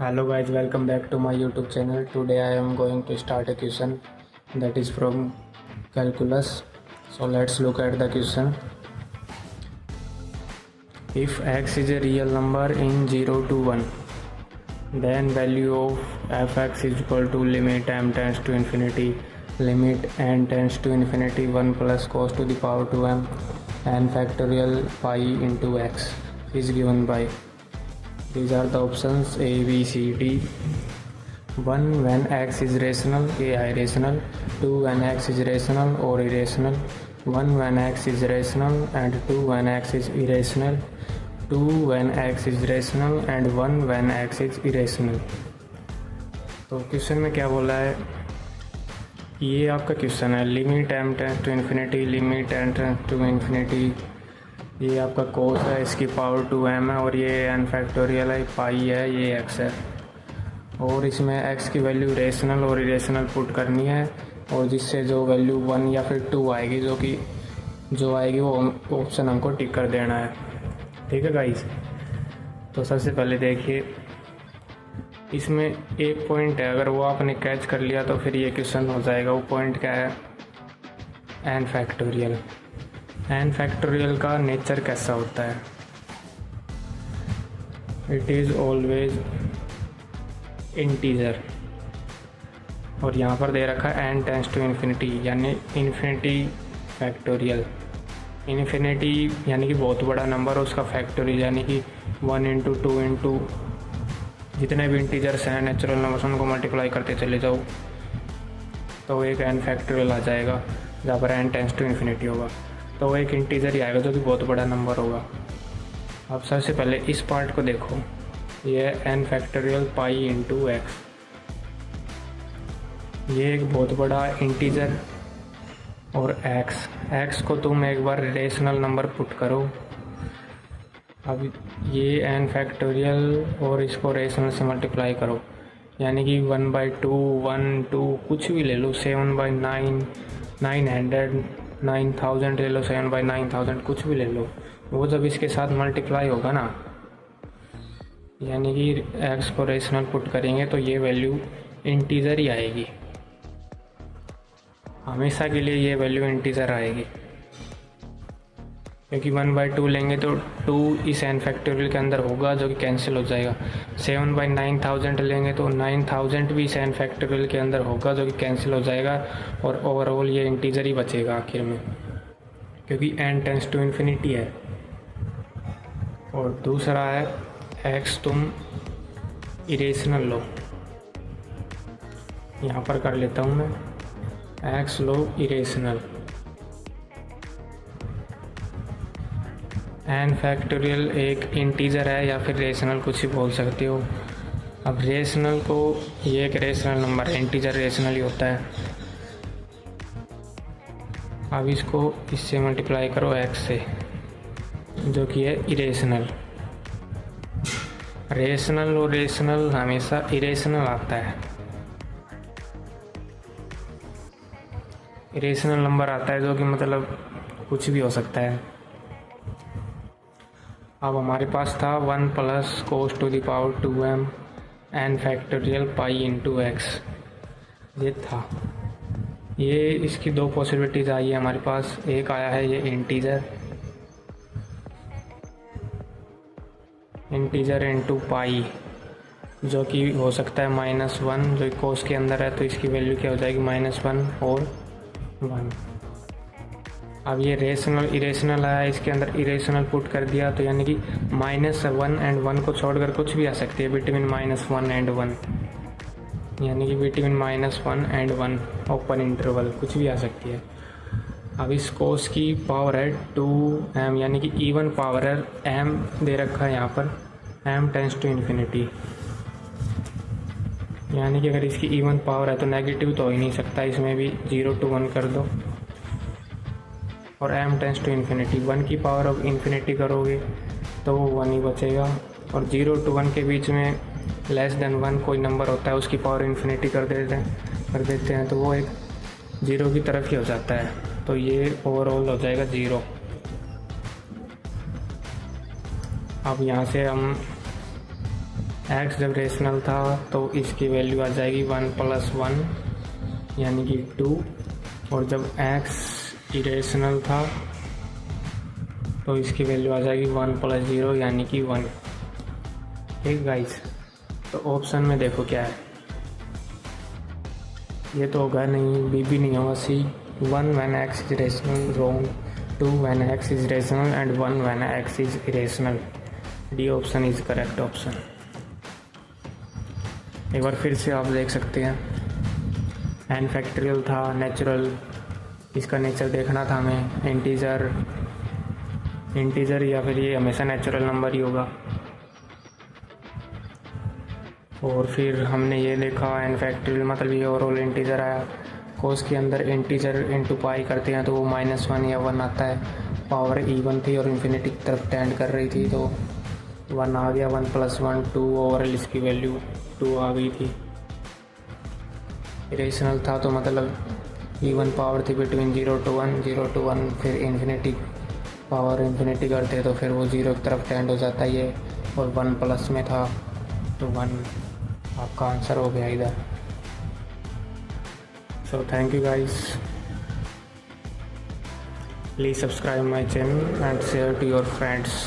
Hello guys, welcome back to my YouTube channel. Today I am going to start a question that is from calculus. So let's look at the question. If x is a real number in 0 to 1, then value of fx is equal to limit m tends to infinity, limit n tends to infinity 1 plus cos to the power 2m and factorial pi into x is given by. These are the options A, B, C, D. 1 when x is rational, A irrational. 2 when x is rational or irrational. 1 when x is rational and 2 when x is irrational. 2 when x is rational and 1 when x is irrational. तो question में क्या बोला है, ये आपका question है limit m tends to infinity, limit n tends to infinity, ये आपका कोस है, इसकी पावर 2m है और ये n फैक्टोरियल है, पाई है, ये x है और इसमें x की वैल्यू रेशनल और इरेशनल पुट करनी है और जिससे जो वैल्यू 1 या फिर 2 आएगी जो आएगी वो ऑप्शन हमको टिक कर देना है। ठीक है गाइस, तो सबसे पहले देखिए इसमें एक पॉइंट है, अगर वो आपने कैच कर लिया तो फिर ये क्वेश्चन हो जाएगा। वो पॉइंट क्या है, n फैक्टोरियल। n फैक्टोरियल का नेचर कैसा होता है, इट इज़ ऑलवेज इंटीजर और यहाँ पर दे रखा है n टेंस टू इन्फिनिटी यानी इन्फिनिटी फैक्टोरियल। इन्फिनिटी यानी कि बहुत बड़ा नंबर, उसका फैक्टोरियल यानी कि 1 इंटू 2 इंटू जितने भी इंटीजर्स हैं नेचुरल नंबर्स उनको मल्टीप्लाई करते चले जाओ तो एक n फैक्टोरियल आ जाएगा जहाँ पर n टेंस टू इन्फिनिटी होगा, तो वो एक इंटीजर ही आएगा जो कि बहुत बड़ा नंबर होगा। अब सबसे पहले इस पार्ट को देखो, ये n factorial pi into x, ये एक बहुत बड़ा इंटीजर और x को तुम एक बार रेशनल नंबर पुट करो। अब ये n फैक्टोरियल और इसको रेशनल से मल्टीप्लाई करो यानी कि 1/2 1 2 कुछ भी ले लो, 7/9 900 9000 ले लो, 7/9000 कुछ भी ले लो, वो जब इसके साथ मल्टीप्लाई होगा ना यानी कि x को रेशनल पुट करेंगे तो ये वैल्यू इंटीजर ही आएगी, हमेशा के लिए ये वैल्यू इंटीजर आएगी क्योंकि 1/2 लेंगे तो 2 इस n फैक्टोरियल के अंदर होगा जो कि कैंसिल हो जाएगा। 7/9000 लेंगे तो 9000 भी इस n फैक्टोरियल के अंदर होगा जो कि कैंसिल हो जाएगा और ओवरऑल ये इंटीजर ही बचेगा आखिर में क्योंकि n टेंस टू इन्फिनिटी है। और दूसरा है x तुम इरेशनल लो, यहाँ पर कर लेता हूँ मैं, x लो इरेशनल। n फैक्टोरियल एक इंटीजर है या फिर रेशनल कुछ ही बोल सकते हो। अब रेशनल को, ये एक रेशनल नंबर है, इंटीजर रेशनल ही होता है। अब इसको इससे मल्टीप्लाई करो x से जो कि है इरेशनल। रेशनल और रेशनल हमेशा इरेशनल आता है, इरेशनल नंबर आता है जो कि मतलब कुछ भी हो सकता है। अब हमारे पास था 1 plus cos to the power 2m n factorial pi into x, ये था। ये इसकी दो पॉसिबिलिटीज़ आई है हमारे पास, एक आया है ये इंटीजर इंटू पाई जो कि हो सकता है -1, जो कोस के अंदर है तो इसकी वैल्यू क्या हो जाएगी -1 और 1। अब ये रेशनल इरेशनल आया, इसके अंदर इरेशनल पुट कर दिया तो यानी कि -1 एंड 1 को छोड़कर कुछ भी आ सकती है बिटवीन -1 एंड 1, यानी कि बिटवीन -1 एंड 1 ओपन इंटरवल कुछ भी आ सकती है। अब इस कोस की पावर है 2m यानी कि इवन पावर है, m दे रखा है यहाँ पर, m टेंस टू इन्फिनिटी यानी कि अगर इसकी इवन पावर है तो नेगेटिव तो हो ही नहीं सकता, इसमें भी 0 to 1 कर दो और m टेंस टू इन्फिनिटी 1 की पावर ऑफ इन्फिनिटी करोगे तो वो 1 ही बचेगा और 0 to 1 के बीच में लेस देन 1 कोई नंबर होता है उसकी पावर इन्फिनिटी कर देते हैं तो वो एक 0 की तरफ ही हो जाता है, तो ये ओवरऑल हो जाएगा 0। अब यहाँ से हम एक्स जब रेशनल था तो इसकी वैल्यू आ जाएगी 1 + 1 यानी कि 2, और जब एक्स इरेशनल था तो इसकी वैल्यू आ जाएगी 1 + 0 यानी कि 1। ठीक गाइस, तो ऑप्शन में देखो क्या है, ये तो होगा नहीं, बी भी नहीं होगा, सी 1 when x is rational, wrong, 2 when x is rational and 1 when x is irrational, D option is correct option. एक बार फिर से आप देख सकते हैं, एन फैक्टोरियल था नेचुरल, इसका नेचर देखना था हमें, इंटीजर या फिर ये हमेशा नेचुरल नंबर ही होगा। और फिर हमने ये देखा एन फैक्टोरियल मतलब ये ओवरऑल इंटीजर आया, कोस के अंदर इंटीजर इंटू पाई करते हैं तो वो -1 या 1 आता है, पावर इवन थी और इन्फिनिटी की तरफ टेंड कर रही थी तो 1 आ गया, 1 + 1 2, ओवरऑल इसकी वैल्यू 2 आ गई थी। इरेशनल था तो मतलब इवन पावर थी बिटवीन 0 to 1, 0 to 1, फिर इन्फिनिटी पावर इन्फिनिटी करते तो फिर वो 0 की तरफ टेंड हो जाता है ये, और 1 प्लस में था तो 1 आपका आंसर हो गया इधर। So thank you guys, please subscribe my channel and share to your friends.